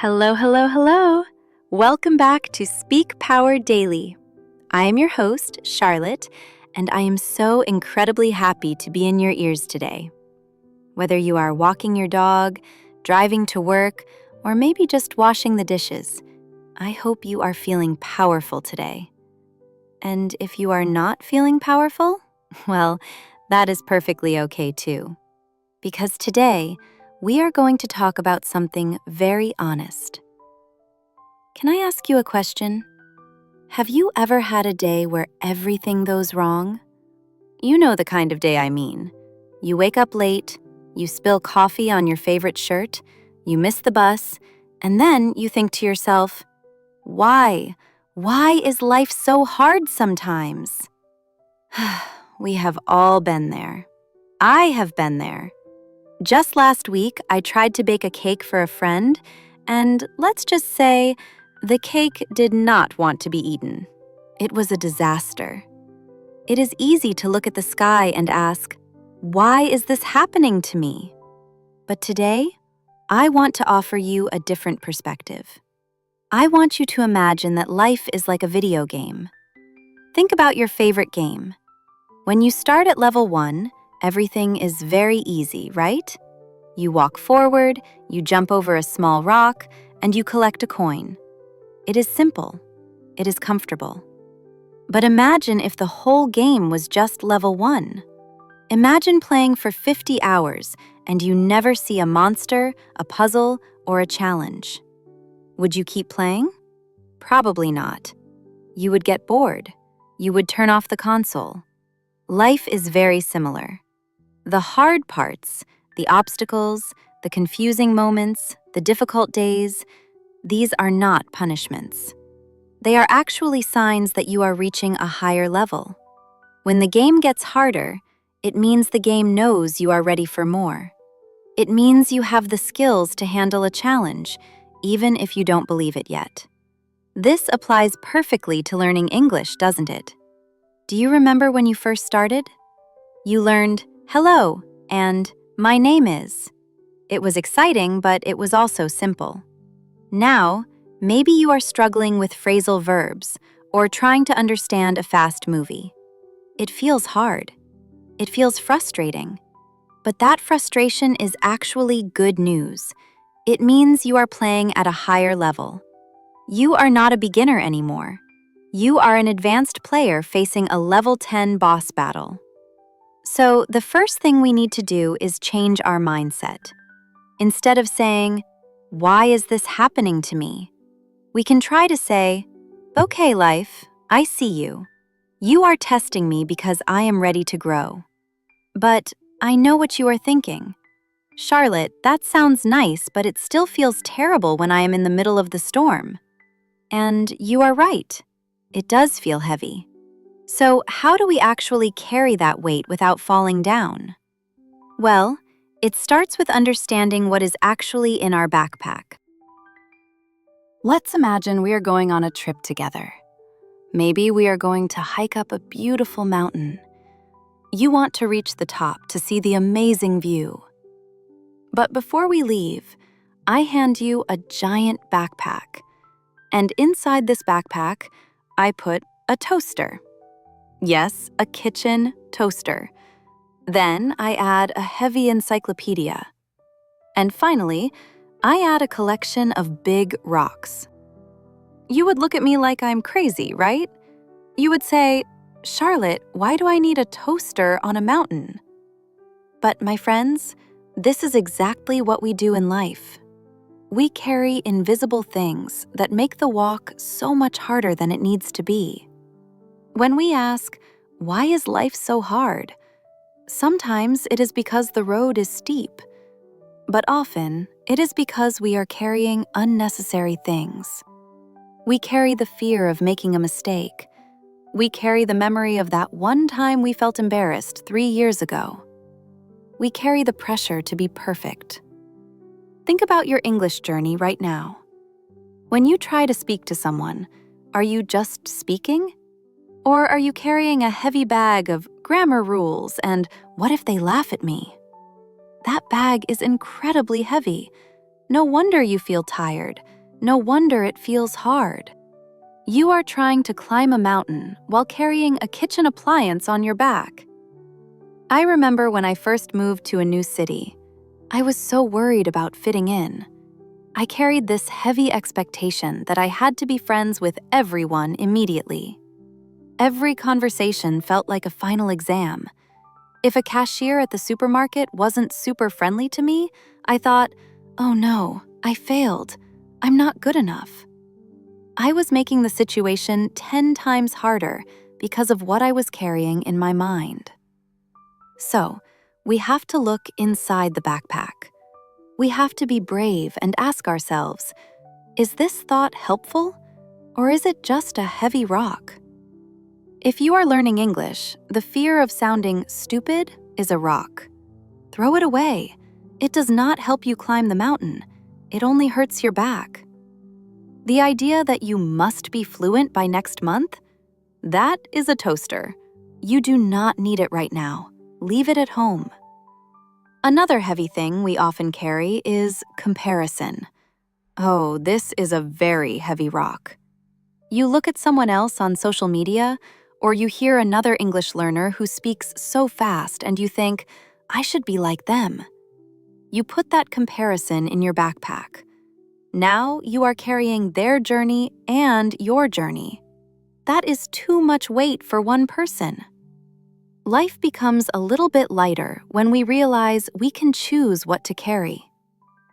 Hello, hello, hello. Welcome back to Speak Power Daily. I am your host, Charlotte, and I am so incredibly happy to be in your ears today. Whether you are walking your dog, driving to work, or maybe just washing the dishes, I hope you are feeling powerful today. And if you are not feeling powerful, well, that is perfectly okay too. Because today, we are going to talk about something very honest. Can I ask you a question? Have you ever had a day where everything goes wrong? You know the kind of day I mean. You wake up late, you spill coffee on your favorite shirt, you miss the bus, and then you think to yourself, why? Why is life so hard sometimes? We have all been there. I have been there. Just last week, I tried to bake a cake for a friend, and let's just say, the cake did not want to be eaten. It was a disaster. It is easy to look at the sky and ask, why is this happening to me? But today, I want to offer you a different perspective. I want you to imagine that life is like a video game. Think about your favorite game. When you start at level 1, everything is very easy, right? You walk forward, you jump over a small rock, and you collect a coin. It is simple. It is comfortable. But imagine if the whole game was just level 1. Imagine playing for 50 hours and you never see a monster, a puzzle, or a challenge. Would you keep playing? Probably not. You would get bored. You would turn off the console. Life is very similar. The hard parts, the obstacles, the confusing moments, the difficult days, these are not punishments. They are actually signs that you are reaching a higher level. When the game gets harder, it means the game knows you are ready for more. It means you have the skills to handle a challenge, even if you don't believe it yet. This applies perfectly to learning English, doesn't it? Do you remember when you first started? You learned, hello, and my name is. It was exciting, but it was also simple. Now, maybe you are struggling with phrasal verbs or trying to understand a fast movie. It feels hard. It feels frustrating. But that frustration is actually good news. It means you are playing at a higher level. You are not a beginner anymore. You are an advanced player facing a level 10 boss battle. So, the first thing we need to do is change our mindset. Instead of saying, why is this happening to me? We can try to say, okay, life, I see you. You are testing me because I am ready to grow. But I know what you are thinking. Charlotte, that sounds nice, but it still feels terrible when I am in the middle of the storm. And you are right. It does feel heavy. So how do we actually carry that weight without falling down? Well, it starts with understanding what is actually in our backpack. Let's imagine we are going on a trip together. Maybe we are going to hike up a beautiful mountain. You want to reach the top to see the amazing view. But before we leave, I hand you a giant backpack. And inside this backpack, I put a toaster. Yes, a kitchen toaster. Then I add a heavy encyclopedia. And finally, I add a collection of big rocks. You would look at me like I'm crazy, right? You would say, Charlotte, why do I need a toaster on a mountain? But my friends, this is exactly what we do in life. We carry invisible things that make the walk so much harder than it needs to be. When we ask, why is life so hard? Sometimes it is because the road is steep, but often it is because we are carrying unnecessary things. We carry the fear of making a mistake. We carry the memory of that one time we felt embarrassed 3 years ago. We carry the pressure to be perfect. Think about your English journey right now. When you try to speak to someone, are you just speaking? Or are you carrying a heavy bag of grammar rules and what if they laugh at me? That bag is incredibly heavy. No wonder you feel tired. No wonder it feels hard. You are trying to climb a mountain while carrying a kitchen appliance on your back. I remember when I first moved to a new city. I was so worried about fitting in. I carried this heavy expectation that I had to be friends with everyone immediately. Every conversation felt like a final exam. If a cashier at the supermarket wasn't super friendly to me, I thought, oh no, I failed. I'm not good enough. I was making the situation 10 times harder because of what I was carrying in my mind. So, we have to look inside the backpack. We have to be brave and ask ourselves, is this thought helpful, or is it just a heavy rock? If you are learning English, the fear of sounding stupid is a rock. Throw it away. It does not help you climb the mountain. It only hurts your back. The idea that you must be fluent by next month? That is a toaster. You do not need it right now. Leave it at home. Another heavy thing we often carry is comparison. Oh, this is a very heavy rock. You look at someone else on social media, or you hear another English learner who speaks so fast and you think, I should be like them. You put that comparison in your backpack. Now you are carrying their journey and your journey. That is too much weight for one person. Life becomes a little bit lighter when we realize we can choose what to carry.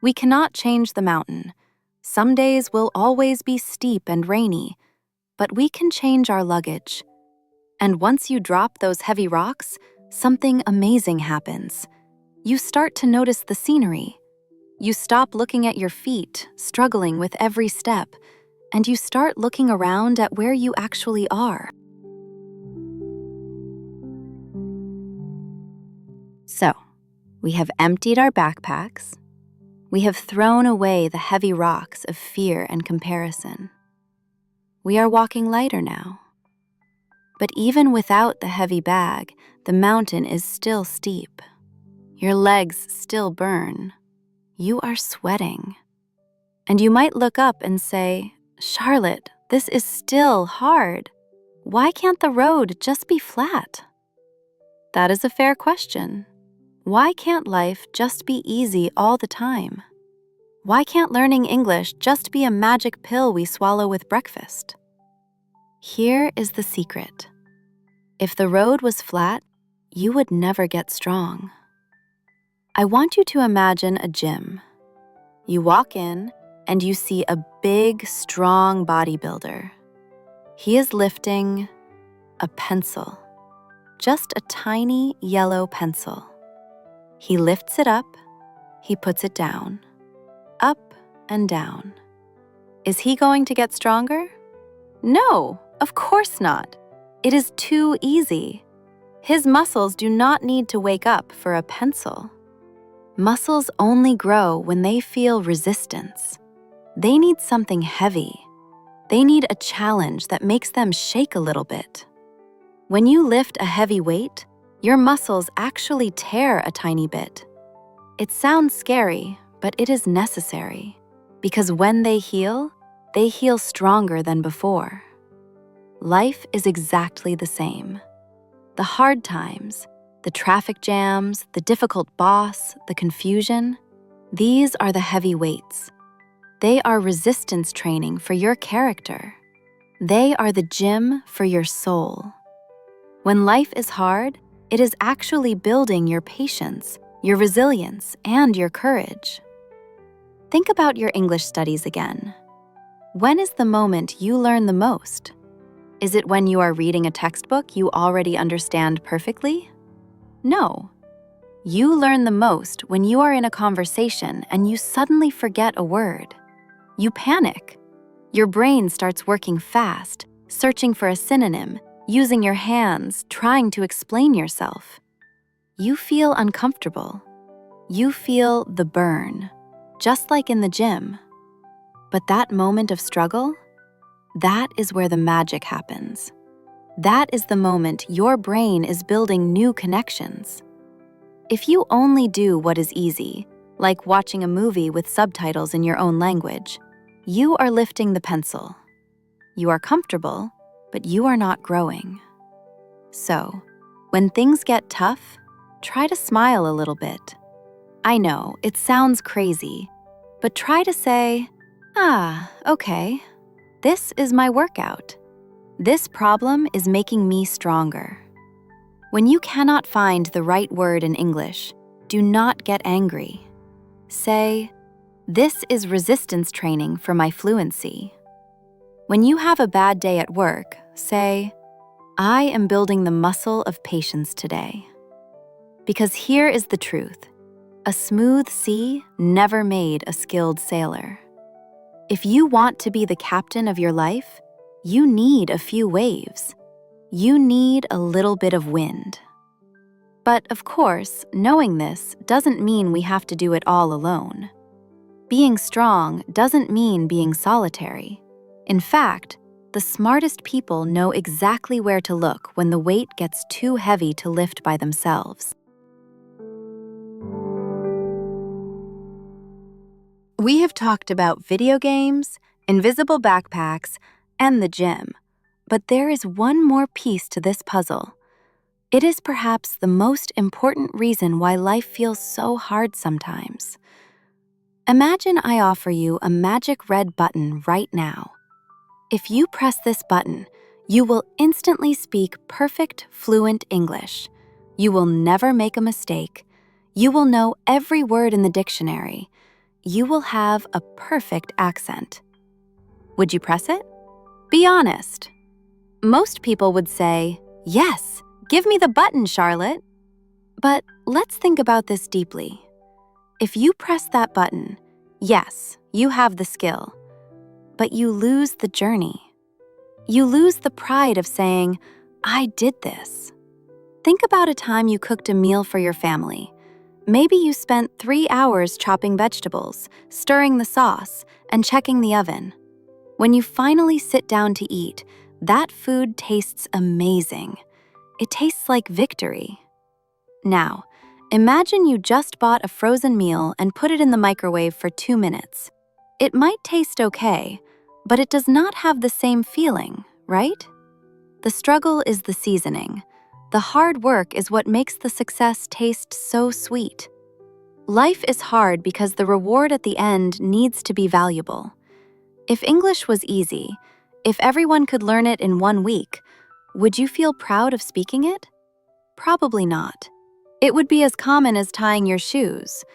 We cannot change the mountain. Some days will always be steep and rainy, but we can change our luggage. And once you drop those heavy rocks, something amazing happens. You start to notice the scenery. You stop looking at your feet, struggling with every step, and you start looking around at where you actually are. So, we have emptied our backpacks. We have thrown away the heavy rocks of fear and comparison. We are walking lighter now. But even without the heavy bag, the mountain is still steep. Your legs still burn. You are sweating. And you might look up and say, Charlotte, this is still hard. Why can't the road just be flat? That is a fair question. Why can't life just be easy all the time? Why can't learning English just be a magic pill we swallow with breakfast? Here is the secret. If the road was flat, you would never get strong. I want you to imagine a gym. You walk in and you see a big, strong bodybuilder. He is lifting a pencil, just a tiny yellow pencil. He lifts it up, he puts it down, up and down. Is he going to get stronger? No, of course not. It is too easy. His muscles do not need to wake up for a pencil. Muscles only grow when they feel resistance. They need something heavy. They need a challenge that makes them shake a little bit. When you lift a heavy weight, your muscles actually tear a tiny bit. It sounds scary, but it is necessary, because when they heal stronger than before. Life is exactly the same. The hard times, the traffic jams, the difficult boss, the confusion, these are the heavy weights. They are resistance training for your character. They are the gym for your soul. When life is hard, it is actually building your patience, your resilience, and your courage. Think about your English studies again. When is the moment you learn the most? Is it when you are reading a textbook you already understand perfectly? No. You learn the most when you are in a conversation and you suddenly forget a word. You panic. Your brain starts working fast, searching for a synonym, using your hands, trying to explain yourself. You feel uncomfortable. You feel the burn, just like in the gym. But that moment of struggle, that is where the magic happens. That is the moment your brain is building new connections. If you only do what is easy, like watching a movie with subtitles in your own language, You are lifting the pencil. You are comfortable, but you are not growing. So, when things get tough, try to smile a little bit. I know, it sounds crazy, but try to say, okay, this is my workout. This problem is making me stronger. When you cannot find the right word in English, do not get angry. Say, this is resistance training for my fluency. When you have a bad day at work, say, I am building the muscle of patience today. Because here is the truth. A smooth sea never made a skilled sailor. If you want to be the captain of your life, you need a few waves. You need a little bit of wind. But of course, knowing this doesn't mean we have to do it all alone. Being strong doesn't mean being solitary. In fact, the smartest people know exactly where to look when the weight gets too heavy to lift by themselves. We have talked about video games, invisible backpacks, and the gym. But there is one more piece to this puzzle. It is perhaps the most important reason why life feels so hard sometimes. Imagine I offer you a magic red button right now. If you press this button, you will instantly speak perfect, fluent English. You will never make a mistake. You will know every word in the dictionary. You will have a perfect accent. Would you press it? Be honest. Most people would say, yes, give me the button, Charlotte. But let's think about this deeply. If you press that button, yes, you have the skill, but you lose the journey. You lose the pride of saying, I did this. Think about a time you cooked a meal for your family. Maybe you spent 3 hours chopping vegetables, stirring the sauce, and checking the oven. When you finally sit down to eat, that food tastes amazing. It tastes like victory. Now, imagine you just bought a frozen meal and put it in the microwave for 2 minutes. It might taste okay, but it does not have the same feeling, right? The struggle is the seasoning. The hard work is what makes the success taste so sweet. Life is hard because the reward at the end needs to be valuable. If English was easy, if everyone could learn it in 1 week, would you feel proud of speaking it? Probably not. It would be as common as tying your shoes.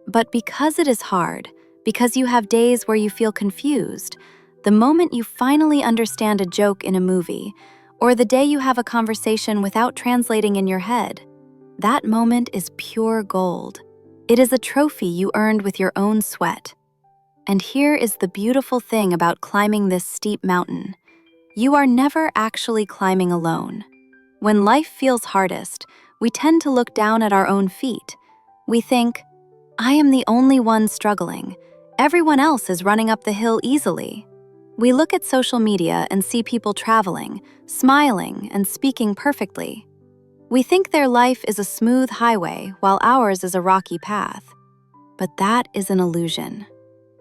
But because it is hard, because you have days where you feel confused, the moment you finally understand a joke in a movie, or the day you have a conversation without translating in your head, that moment is pure gold. It is a trophy you earned with your own sweat. And here is the beautiful thing about climbing this steep mountain. You are never actually climbing alone. When life feels hardest, we tend to look down at our own feet. We think, I am the only one struggling. Everyone else is running up the hill easily. We look at social media and see people traveling, smiling, and speaking perfectly. We think their life is a smooth highway while ours is a rocky path. But that is an illusion.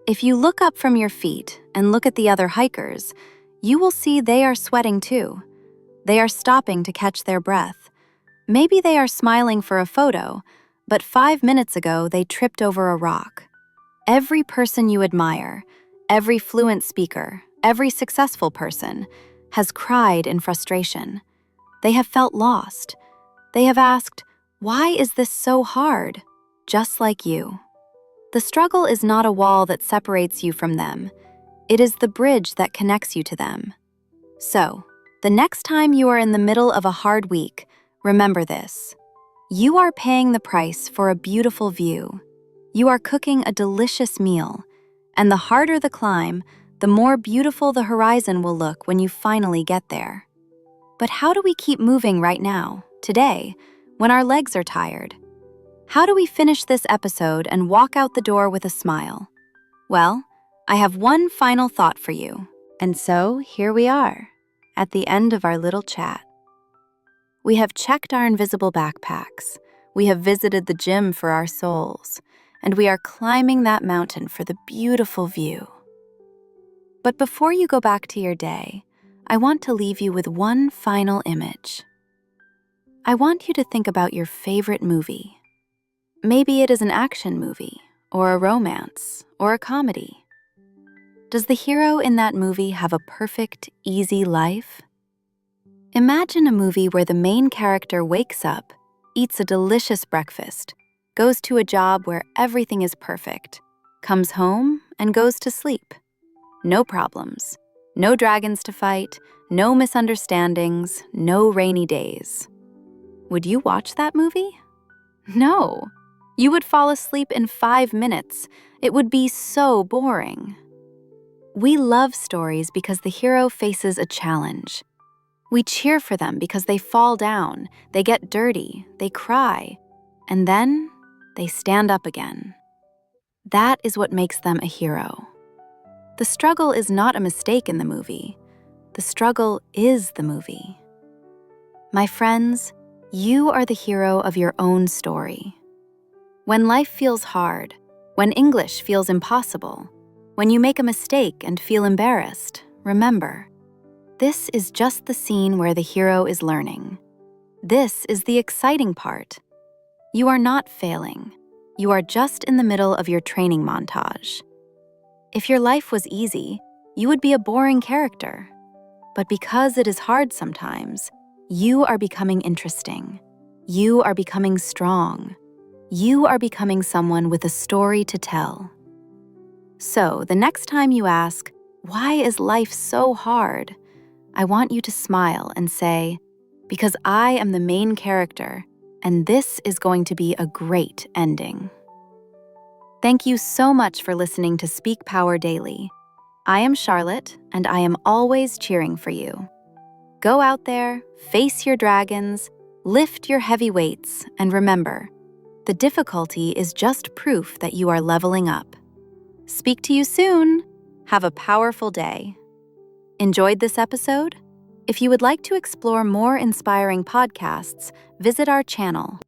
If you look up from your feet and look at the other hikers, you will see they are sweating too. They are stopping to catch their breath. Maybe they are smiling for a photo, but 5 minutes ago they tripped over a rock. Every person you admire, every fluent speaker, every successful person, has cried in frustration. They have felt lost. They have asked, why is this so hard? Just like you. The struggle is not a wall that separates you from them. It is the bridge that connects you to them. So, the next time you are in the middle of a hard week, remember this. You are paying the price for a beautiful view. You are cooking a delicious meal. And the harder the climb, the more beautiful the horizon will look when you finally get there. But how do we keep moving right now, today, when our legs are tired? How do we finish this episode and walk out the door with a smile? Well, I have one final thought for you. And so, here we are, at the end of our little chat. We have checked our invisible backpacks. We have visited the gym for our souls. And we are climbing that mountain for the beautiful view. But before you go back to your day, I want to leave you with one final image. I want you to think about your favorite movie. Maybe it is an action movie, or a romance, or a comedy. Does the hero in that movie have a perfect, easy life? Imagine a movie where the main character wakes up, eats a delicious breakfast, goes to a job where everything is perfect, comes home, and goes to sleep. No problems, no dragons to fight, no misunderstandings, no rainy days. Would you watch that movie? No. You would fall asleep in 5 minutes. It would be so boring. We love stories because the hero faces a challenge. We cheer for them because they fall down, they get dirty, they cry, and then they stand up again. That is what makes them a hero. The struggle is not a mistake in the movie. The struggle is the movie. My friends, you are the hero of your own story. When life feels hard, when English feels impossible, when you make a mistake and feel embarrassed, remember, this is just the scene where the hero is learning. This is the exciting part. You are not failing. You are just in the middle of your training montage. If your life was easy, you would be a boring character. But because it is hard sometimes, you are becoming interesting. You are becoming strong. You are becoming someone with a story to tell. So, the next time you ask, "Why is life so hard?" I want you to smile and say, "Because I am the main character, and this is going to be a great ending." Thank you so much for listening to Speak Power Daily. I am Charlotte, and I am always cheering for you. Go out there, face your dragons, lift your heavy weights, and remember, the difficulty is just proof that you are leveling up. Speak to you soon. Have a powerful day. Enjoyed this episode? If you would like to explore more inspiring podcasts, visit our channel.